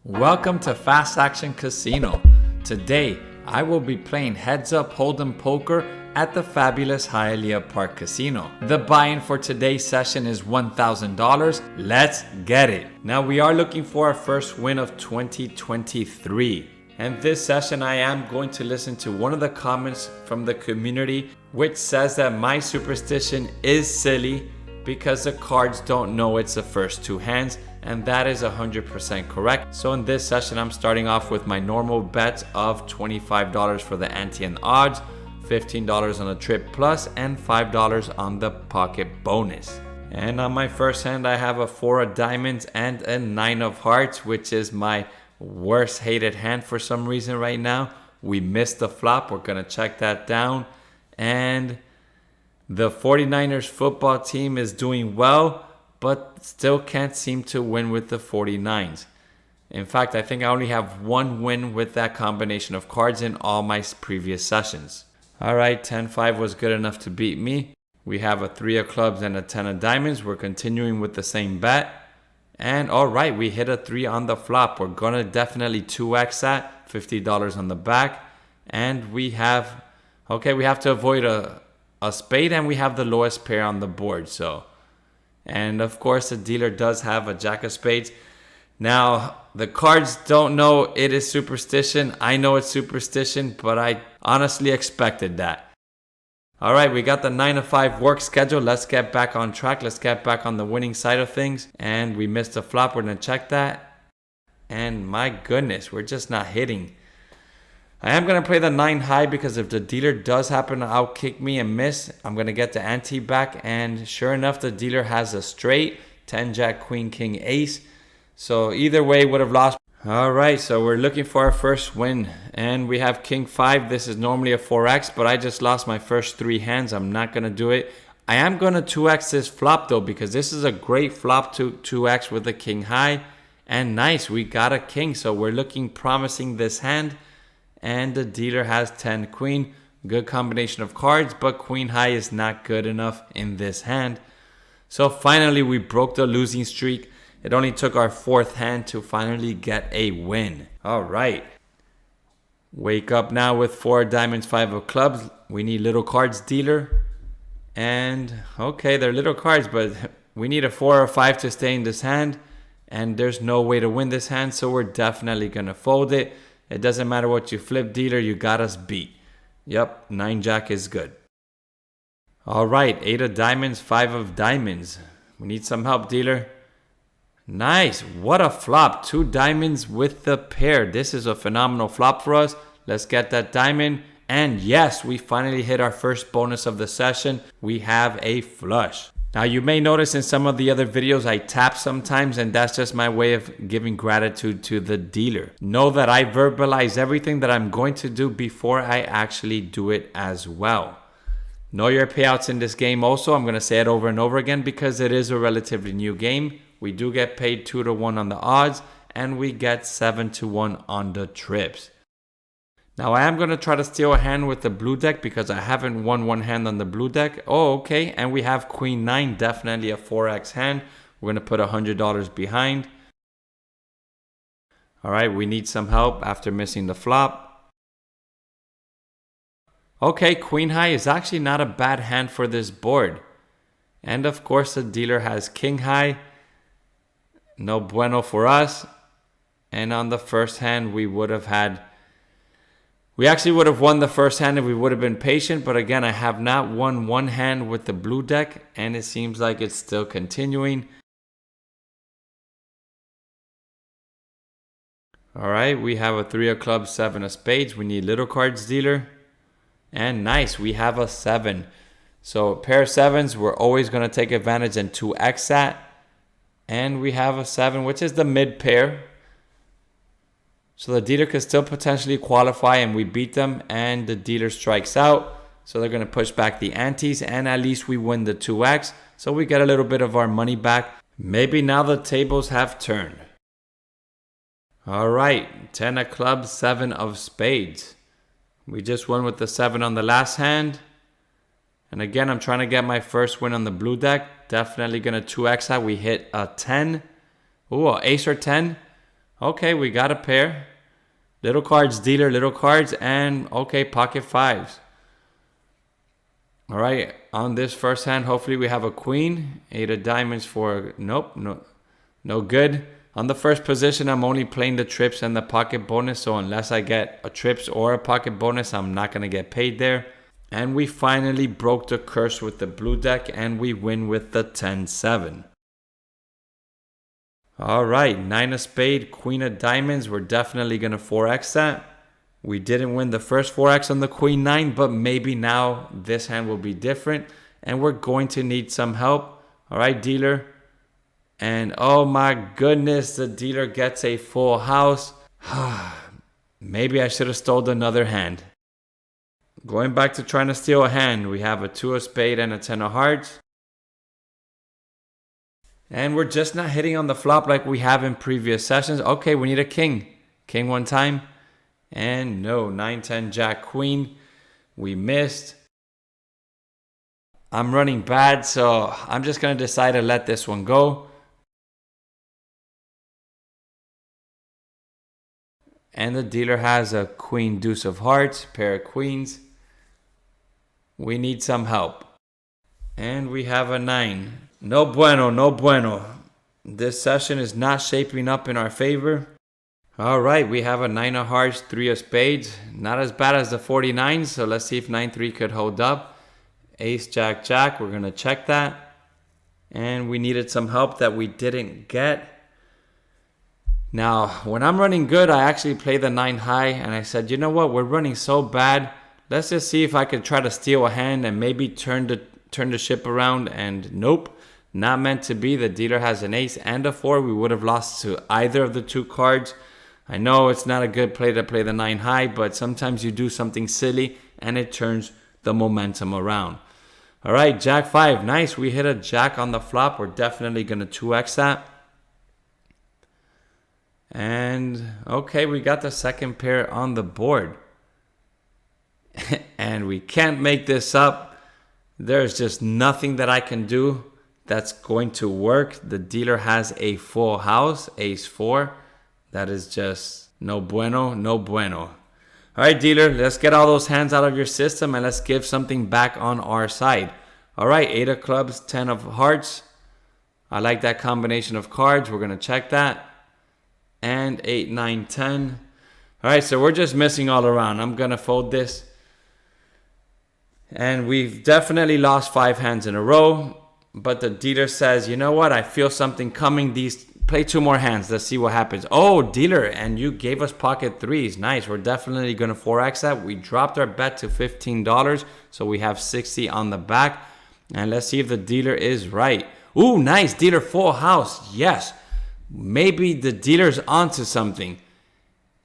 Welcome to Fast Action Casino. Today, I will be playing Heads Up Holdem Poker at the fabulous Hialeah Park Casino. The buy-in for today's session is $1,000. Let's get it. Now we are looking for our first win of 2023. And this session I am going to listen to one of the comments from the community which says that my superstition is silly because the cards don't know it's the first two hands, and that is 100% correct. So in this session I'm starting off with my normal bets of $25 for the ante and odds, $15 on the trip plus, and $5 on the pocket bonus. And on my first hand I have a 4 of diamonds and a 9 of hearts, which is my worst hated hand for some reason right now. We missed the flop. We're gonna check that down. And the 49ers football team is doing well, but still can't seem to win with the 49s. In fact, I think I only have one win with that combination of cards in all my previous sessions. Alright, 10-5 was good enough to beat me. We have a 3 of clubs and a 10 of diamonds. We're continuing with the same bet. And alright, we hit a 3 on the flop. We're gonna definitely 2x that, $50 on the back. And we have to avoid a spade, and we have the lowest pair on the board. And of course the dealer does have a jack of spades. Now the cards don't know it is superstition. I know it's superstition, but I honestly expected that. Alright, we got the 9 of 5 work schedule. Let's get back on track. Let's get back on the winning side of things. And we missed a flop. We're gonna check that. And my goodness, we're just not hitting. I am going to play the 9 high because if the dealer does happen to outkick me and miss, I'm going to get the ante back. And sure enough, the dealer has a straight 10 jack queen king ace. So either way would have lost. All right, so we're looking for our first win. And we have king 5. This is normally a 4x, but I just lost my first 3 hands. I'm not going to do it. I am going to 2x this flop though, because this is a great flop to 2x with a king high. And nice, we got a king. So we're looking promising this hand. And the dealer has 10 queen. Good combination of cards, but queen high is not good enough in this hand. So finally we broke the losing streak. It only took our 4th hand to finally get a win. All right. Wake up now with 4 diamonds, 5 of clubs. We need little cards, dealer. And okay, they're little cards, but we need a 4 or 5 to stay in this hand. And there's no way to win this hand, so we're definitely going to fold it. It doesn't matter what you flip, dealer, you got us beat. Yep, 9 jack is good. Alright, 8 of diamonds, 5 of diamonds. We need some help, dealer. Nice, what a flop. 2 diamonds with the pair. This is a phenomenal flop for us. Let's get that diamond. And yes, we finally hit our first bonus of the session. We have a flush. Now you may notice in some of the other videos I tap sometimes, and that's just my way of giving gratitude to the dealer. Know that I verbalize everything that I'm going to do before I actually do it as well. Know your payouts in this game also. I'm going to say it over and over again because it is a relatively new game. We do get paid 2-1 on the odds, and we get 7-1 on the trips. Now I am going to try to steal a hand with the blue deck because I haven't won one hand on the blue deck. Oh, okay. And we have queen 9, definitely a 4x hand. We're going to put $100 behind. All right, we need some help after missing the flop. Okay, queen high is actually not a bad hand for this board. And of course the dealer has king high. No bueno for us. And on the first hand we actually would have won the first hand if we would have been patient, but again, I have not won one hand with the blue deck, and it seems like it's still continuing. All right, we have a 3 of clubs, 7 of spades. We need little cards, dealer. And nice, we have a 7. So pair of 7s, we're always going to take advantage and 2x that. And we have a 7, which is the mid pair. So the dealer could still potentially qualify and we beat them, and the dealer strikes out. So they're going to push back the antes, and at least we win the 2x. So we get a little bit of our money back. Maybe now the tables have turned. All right, 10 of clubs, 7 of spades. We just won with the 7 on the last hand. And again, I'm trying to get my first win on the blue deck. Definitely going to 2x that. We hit a 10. Ooh, ace or 10. Okay, we got a pair. Little cards, dealer, little cards, and okay, pocket fives. All right, on this first hand, hopefully we have a queen. 8 of diamonds for, nope, no good. On the first position, I'm only playing the trips and the pocket bonus. So unless I get a trips or a pocket bonus, I'm not going to get paid there. And we finally broke the curse with the blue deck and we win with the 10-7. All right, 9 of spade, queen of diamonds. We're definitely going to 4x that. We didn't win the first 4x on the queen 9, but maybe now this hand will be different. And we're going to need some help. All right, dealer. And oh my goodness, the dealer gets a full house. Maybe I should have stolen another hand. Going back to trying to steal a hand, we have a 2 of spade and a 10 of hearts. And we're just not hitting on the flop like we have in previous sessions. Okay, we need a king. King one time. And no, 9, 10, jack, queen. We missed. I'm running bad, so I'm just going to decide to let this one go. And the dealer has a queen, deuce of hearts, pair of queens. We need some help. And we have a 9. No bueno, no bueno. This session is not shaping up in our favor. All right, we have a 9 of hearts, 3 of spades. Not as bad as the 49s, so let's see if 9-3 could hold up. Ace, jack, jack. We're going to check that. And we needed some help that we didn't get. Now, when I'm running good, I actually play the 9 high. And I said, you know what? We're running so bad. Let's just see if I could try to steal a hand and maybe turn the ship around. And nope, not meant to be. The dealer has an ace and a 4. We would have lost to either of the 2 cards. I know it's not a good play to play the 9 high, but sometimes you do something silly and it turns the momentum around. All right, jack 5. Nice. We hit a jack on the flop. We're definitely going to 2x that. And okay, we got the second pair on the board. And we can't make this up. There's just nothing that I can do that's going to work. The dealer has a full house, ace 4. That is just no bueno, no bueno. All right, dealer, let's get all those hands out of your system and let's give something back on our side. All right, 8 of clubs, 10 of hearts. I like that combination of cards. We're going to check that. And 8, 9, 10. All right, so we're just missing all around. I'm going to fold this. And we've definitely lost 5 hands in a row. But the dealer says, you know what? I feel something coming. Play 2 more hands. Let's see what happens. Oh, dealer, and you gave us pocket 3s. Nice. We're definitely going to 4x that. We dropped our bet to $15. So we have 60 on the back. And let's see if the dealer is right. Ooh, nice. Dealer full house. Yes. Maybe the dealer's onto something.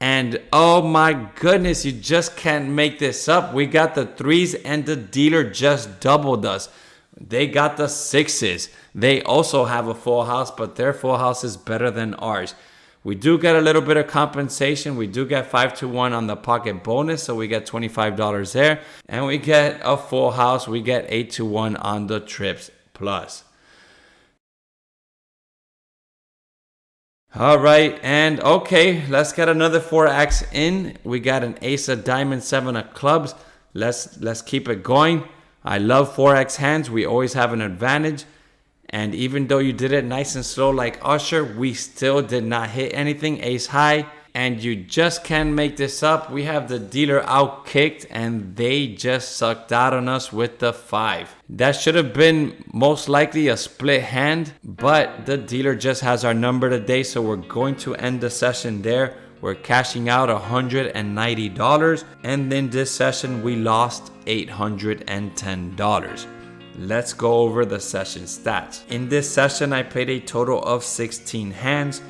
And oh my goodness, you just can't make this up. We got the 3s and the dealer just doubled us. They got the 6s. They also have a full house, but their full house is better than ours. We do get a little bit of compensation. We do get 5-1 on the pocket bonus, so we get $25 there. And we get a full house. We get 8-1 on the trips plus. All right, and okay, let's get another 4x in. We got an ace of diamonds, 7 of clubs. Let's keep it going. I love 4x hands. We always have an advantage. And even though you did it nice and slow like Usher, we still did not hit anything. Ace high. And you just can't make this up. We have the dealer out kicked and they just sucked out on us with the 5. That should have been most likely a split hand, but the dealer just has our number today, so we're going to end the session there. We're cashing out $190, and then this session we lost $810. Let's go over the session stats. In this session, I played a total of 16 hands.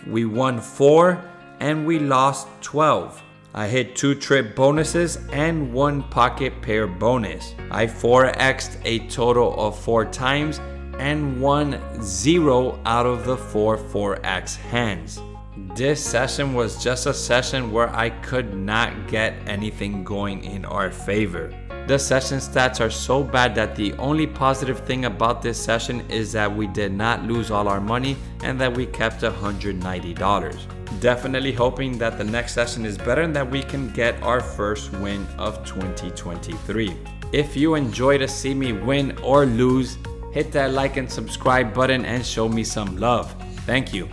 We won 4 and we lost 12. I hit 2 trip bonuses and 1 pocket pair bonus. I 4x'd a total of 4 times and won 0 out of the 4 4x hands. This session was just a session where I could not get anything going in our favor. The session stats are so bad that the only positive thing about this session is that we did not lose all our money and that we kept $190. Definitely hoping that the next session is better and that we can get our first win of 2023. If you enjoy to see me win or lose, hit that like and subscribe button and show me some love. Thank you.